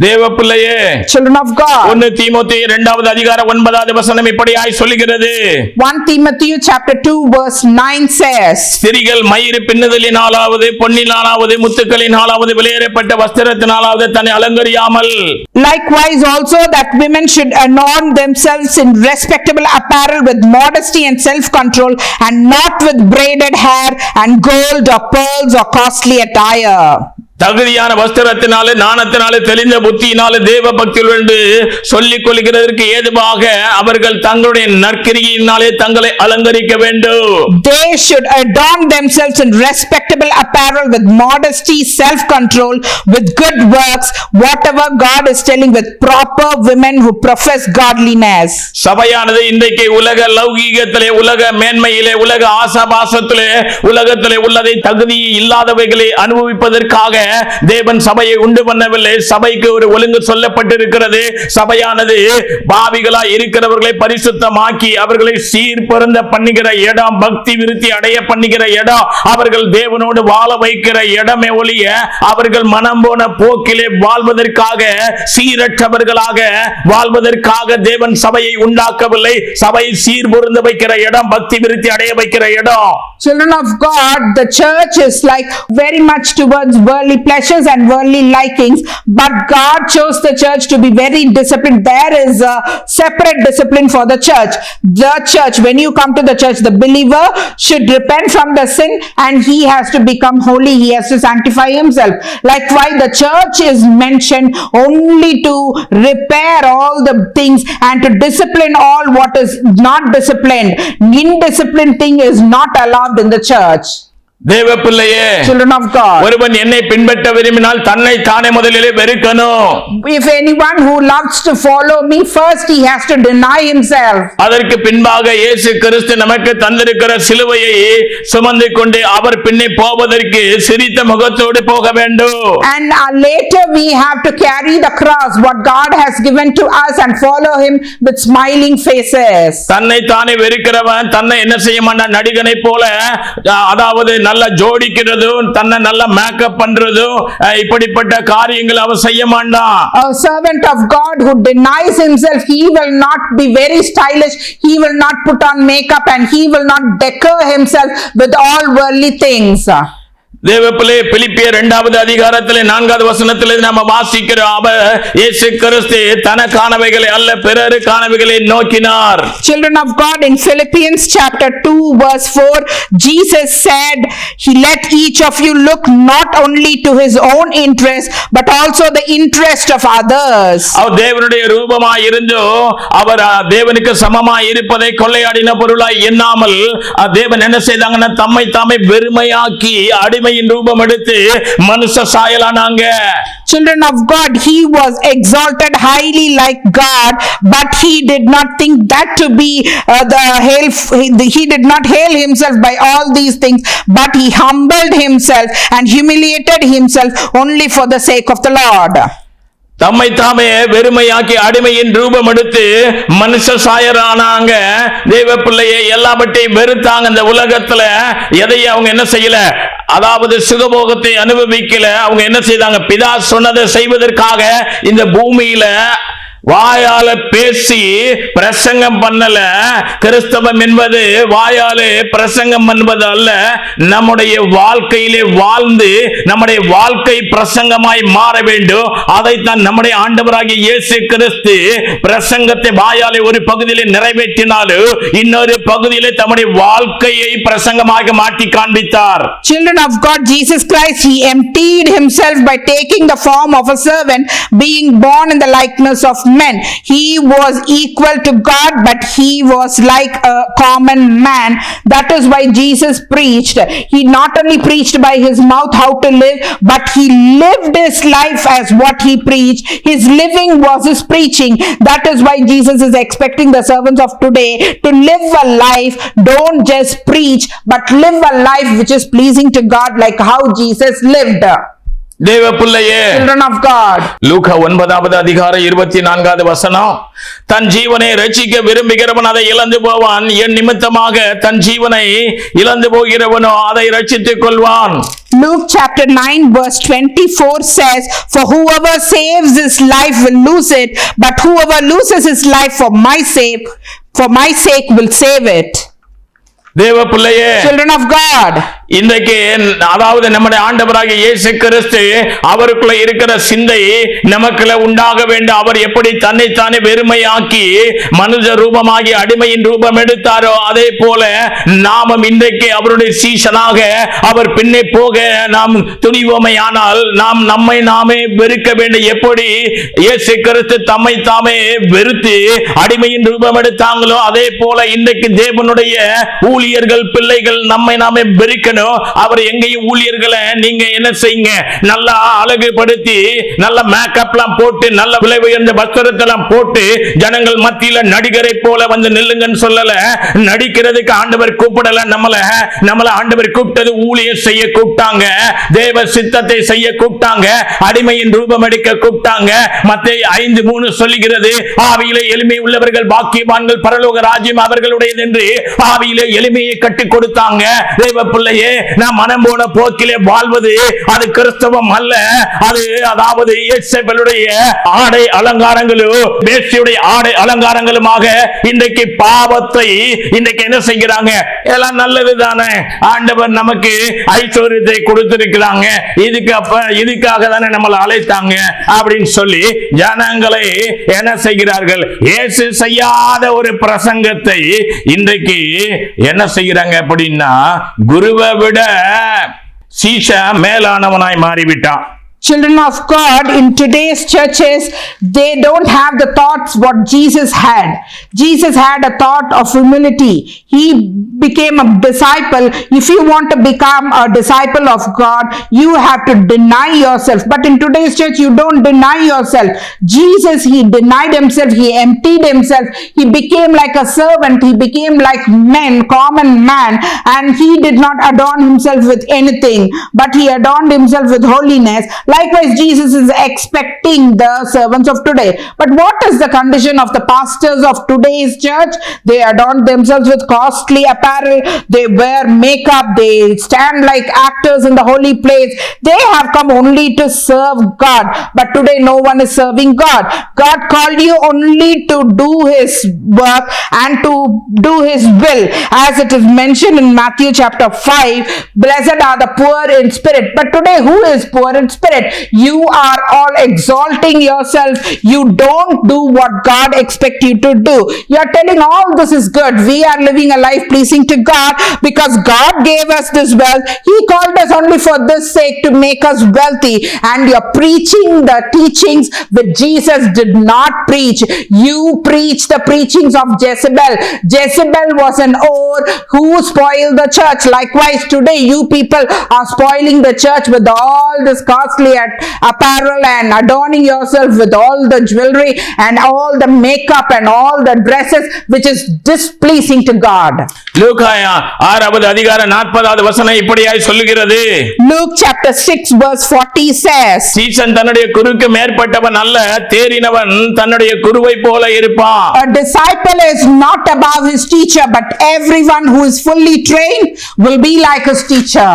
தேவ பிள்ளையே, children of God. 1 தீமோத்தேயு 2வது அதிகாரம் 9வது வசனம் இப்படியாய் சொல்லுகிறது. 1 Timothy chapter 2 verse 9 says, ஸ்திரீகள் மயிறு பின்னுதலினாலாவது பொன்னினாலாவது முத்துக்களினாலாவது விலையேறப்பட்ட வஸ்திரத்தினாலாவது தன்னை அலங்கரியாமல், likewise also that women should adorn themselves in respectable apparel with modesty and self-control, and not with braided hair and gold or pearls or costly attire. தகுதியான வஸ்திரத்தினாலே நாணத்தினாலே தெளிந்த புத்தியினாலே தேவ பக்தியுள்ளென்று சொல்லிக் கொள்கிறதற்கு ஏதுவாக அவர்கள் தங்களுடைய நற்கிரியினாலே தங்களை அலங்கரிக்க வேண்டும். They should adorn themselves in respectable apparel with modesty, self-control, with good works, whatever God is telling, with proper women who profess godliness. சபையானது இன்றைக்கு உலக லௌகீகத்திலே, உலக மேன்மையிலே, உலக ஆசாபாசத்திலே, உலகத்திலே உள்ளதை தகுதி இல்லாதவைகளை அனுபவிப்பதற்காக தேவன் சபையை உண்டு பண்ணவில்லை. சபைக்கு ஒரு ஒழுங்கு சொல்லப்பட்டிருக்கிறது. சபையானது பாவிகளாய் இருக்கிறவர்களை பரிசுத்தமாக்கி அவர்களை சீர்பொருந்த பண்ணுகிற இடம், பக்தி விருத்தி அடைய பண்ணுகிற இடம், அவர்கள் தேவனோடு வாழ வைக்கிற இடமே ஒழிய அவர்கள் மனம் போன போக்கிலே வாழ்வதற்காக, சீரற்றவர்களாக வாழ்வதற்காக தேவன் சபையை உண்டாக்கவில்லை. சபை சீர்பொருந்த வைக்கிற இடம், பக்தி விருத்தி அடைய வைக்கிற இடம். Children of God, the church is like very much towards worldly pleasures and worldly likings, but God chose the church to be very disciplined. There is a separate discipline for the church. The church, when you come to the church, the believer should repent from the sin and he has to become holy. He has to sanctify himself. Likewise, the church is mentioned only to repair all the things and to discipline all what is not disciplined. Indisciplined thing is not allowed in the church. தேவ பிள்ளையே, children of God, ஒருவன் என்னை பின்பற்ற விரும்பினால் தன்னை தானே முதலிலே வெறுக்கணும். if anyone who loves to follow me, first he has to deny himself. அதற்கு பின்பாக இயேசு கிறிஸ்து நமக்கு தந்திருக்கிற சிலுவையை சுமந்து கொண்டு அவர் பின்னே போவதற்கு சிரித்த முகத்தோடு போக வேண்டும். And later we have to carry the cross what God has given to us and follow him with smiling faces. தன்னை தானே வெறுக்கிறவன் தன்னை என்ன செய்ய மாட்டான்? நடிகனை போல, அதாவது நல்ல ஜோடிக்கிறதும் தன்னை நல்ல மேக்கப் பண்றதும் இப்படிப்பட்ட காரியங்கள் அவன் செய்ய மாட்டான். A servant of God who denies himself, he will not be very stylish, he will not put on makeup, and he will not decor himself with all worldly things. தேவப்பிள்ளை, பிலிப்பியர் 2வது அதிகாரத்திலே 4வது வசனத்திலே நாம வாசிக்கிறோம், அவர் இயேசு கிறிஸ்து தனக்கானவைகளை அல்ல பிறருக்கானவைகளை நோக்கினார். Children of God, in Philippians chapter 2 verse 4, Jesus said, he let each of you look not only to his own interest but also the interest of others. அவர் தேவனுடைய ரூபமாய் இருந்தோ அவர் தேவனுக்கு சமமாய் இருப்பதை கொள்ளையாடின பொருளாய் எண்ணாமல் தேவன் என்ன செய்தாங்கன்னா தம்மை தாமே வெறுமையாக்கி அடிமை ரூபம் எடுத்து மனுஷ சாயலானாங்க. Children of God, he was exalted highly like God, but he did not think that to be he did not hail himself by all these things, but he humbled himself and humiliated himself only for the sake of the Lord. தம்மை தாமே வெறுமையாக்கி அடிமையின் ரூபம் எடுத்து மனுஷ சாயரானாங்க. தேவ பிள்ளையை எல்லாவற்றையும் வெறுத்தாங்க. இந்த உலகத்துல எதையும் அவங்க என்ன செய்யல, அதாவது சுகபோகத்தை அனுபவிக்கல. அவங்க என்ன செய்தாங்க? பிதா சொன்னதை செய்வதற்காக இந்த பூமியில வாயால பேசி பிரசங்கம் பண்ணல. கிறிஸ்தவம் என்பது வாயாலே பிரசங்கம் பண்ணுவது அல்ல, நம்முடைய வாழ்க்கையிலே வாழ்ந்து நம்முடைய வாழ்க்கை பிரசங்கமாய் மாற வேண்டும். அதைத்தான் நம்முடைய ஆண்டவராகிய இயேசு கிறிஸ்து பிரசங்கத்தை வாயாலே ஒரு பகுதியிலே நிறைவேற்றினாலும் இன்னொரு பகுதியிலே தம்முடைய வாழ்க்கையை பிரசங்கமாக மாற்றி காண்பித்தார். Children of God, Jesus Christ, he emptied himself by taking the form of a servant, being born in the likeness of men. He was equal to God, but he was like a common man. That is why Jesus preached. He not only preached by his mouth how to live, but he lived his life as what he preached. His living was his preaching. That is why Jesus is expecting the servants of today to live a life, don't just preach, but live a life which is pleasing to God like how Jesus lived. தேவ பிள்ளையே, children of God. லூக்கா 9வது அதிகாரம் 24வது வசனம், தன் ஜீவனை ரட்சிக்க விரும்புகிறவன் அதை இழந்து போவான், என் நிமித்தமாக தன் ஜீவனை இழந்து போகிறவனோ அதை ரட்சித்துக் கொள்வான். Luke chapter 9 verse 24 says, for whoever saves his life will lose it, but whoever loses his life for my sake will save it. தேவ பிள்ளையே, Children of God. இன்றைக்கு அதாவது நம்முடைய ஆண்டவராகிய இயேசு கிறிஸ்து அவருக்குள்ள இருக்கிற சிந்தை நமக்குள்ள உண்டாக வேண்டும். அவர் எப்படி தன்னைத்தானே வெறுமையாக்கி மனுஷ ரூபமாகி அடிமையின் ரூபம் எடுத்தாரோ அதே போல நாமும் இன்றைக்கு அவருடைய சீஷனாக அவர் பின்னே போக நாம் துணிவோமையானால் நாம் நம்மை நாமே வெறுக்க வேண்டும். எப்படி இயேசு கிறிஸ்து தம்மை தாமே வெறுத்து அடிமையின் ரூபம் எடுத்தாங்களோ அதே போல இன்றைக்கு தேவனுடைய ஊழியர்கள் பிள்ளைகள் நம்மை நாமே வெறுக்க. அவர் எங்கேயும் ஊழியர்களை நீங்க என்ன செய்யுங்க, நல்லா அழகுபடுத்தி நல்ல மேக்கப்லாம் போட்டு நல்ல விலை உயர்ந்த வஸ்திரத்தெல்லாம் போட்டு ஜனங்கள் மத்தியில நடிகரை போல வந்து நில்லுங்கன்னு சொல்லல. நடிக்கிறதுக்கு ஆண்டவர் கூப்பிடல. நம்மள ஆண்டவர் கூப்பிட்டது ஊழியர் செய்ய கூப்பிட்டாங்க, தேவ சித்தத்தை செய்ய கூப்பிட்டாங்க, அடிமையின் ரூபம் எடுக்க கூப்பிட்டாங்க. மத்தேயு 5:3 சொல்லுகிறது, ஆவியிலே எளிமை உள்ளவர்கள் பாக்கியவான்கள் பரலோக ராஜ்யம் அவர்களுடையது என்று ஆவியிலே எளிமையை கற்றுக் கொடுத்தாங்க. தேவ பிள்ளையே, நாம் மனம் போன போக்கிலே வாழ்வது அது கிறிஸ்தவம் அல்ல. அது அதாவது இயேசுவுடைய ஆடை அலங்காரங்களும் வேசியுடைய ஆடை அலங்காரங்களுமாக இன்றைக்கு பாவத்தை இன்றைக்கு என்ன செய்கிறாங்க. எல்லாம் நல்லது தானே, ஆண்டவர் நமக்கு ஐஸ்வர்யத்தை கொடுத்திருக்கிறாங்க, இதுக்காக தானே நம்மளை அழைத்தாங்க அப்படின்னு சொல்லி ஜனங்களை என்ன செய்கிறார்கள், இயேசு செய்யாத ஒரு பிரசங்கத்தை இன்றைக்கு என்ன செய்கிறாங்க அப்படின்னா குருவை விட சீஷா மேலானவனாய் மாறிவிட்டான். Children of God, in today's churches, they don't have the thoughts what Jesus had. Jesus had a thought of humility. He became a disciple. If you want to become a disciple of God, you have to deny yourself. But in today's church, you don't deny yourself. Jesus, he denied himself. He emptied himself. He became like a servant. He became like men, common man. And he did not adorn himself with anything, but he adorned himself with holiness. Likewise, Jesus is expecting the servants of today. But what is the condition of the pastors of today's church? They adorn themselves with costly apparel. They wear makeup. They stand like actors in the holy place. They have come only to serve God. But today no one is serving God. God called you only to do his work and to do his will. As it is mentioned in Matthew chapter 5, blessed are the poor in spirit. But today who is poor in spirit? You are all exalting yourself. You don't do what God expects you to do. You are telling all this is good. We are living a life pleasing to God because God gave us this wealth. He called us only for this sake to make us wealthy. And you are preaching the teachings that Jesus did not preach. You preach the preachings of Jezebel. Jezebel was an whore who spoiled the church. Likewise, today you people are spoiling the church with all this costly apparel and adorning yourself with all the jewelry and all the makeup and all the dresses which is displeasing to God. லூக்கா 6வது அதிகாரம் 40வது வசனம் இப்படியாய் சொல்லுகிறது. Luke chapter 6 verse 40 says, season தன்னுடைய குருக்கு மேற்பட்டவன் அல்ல, தேறினவன் தன்னுடைய குருவை போல இருப்பான். a disciple is not above his teacher, but everyone who is fully trained will be like his teacher.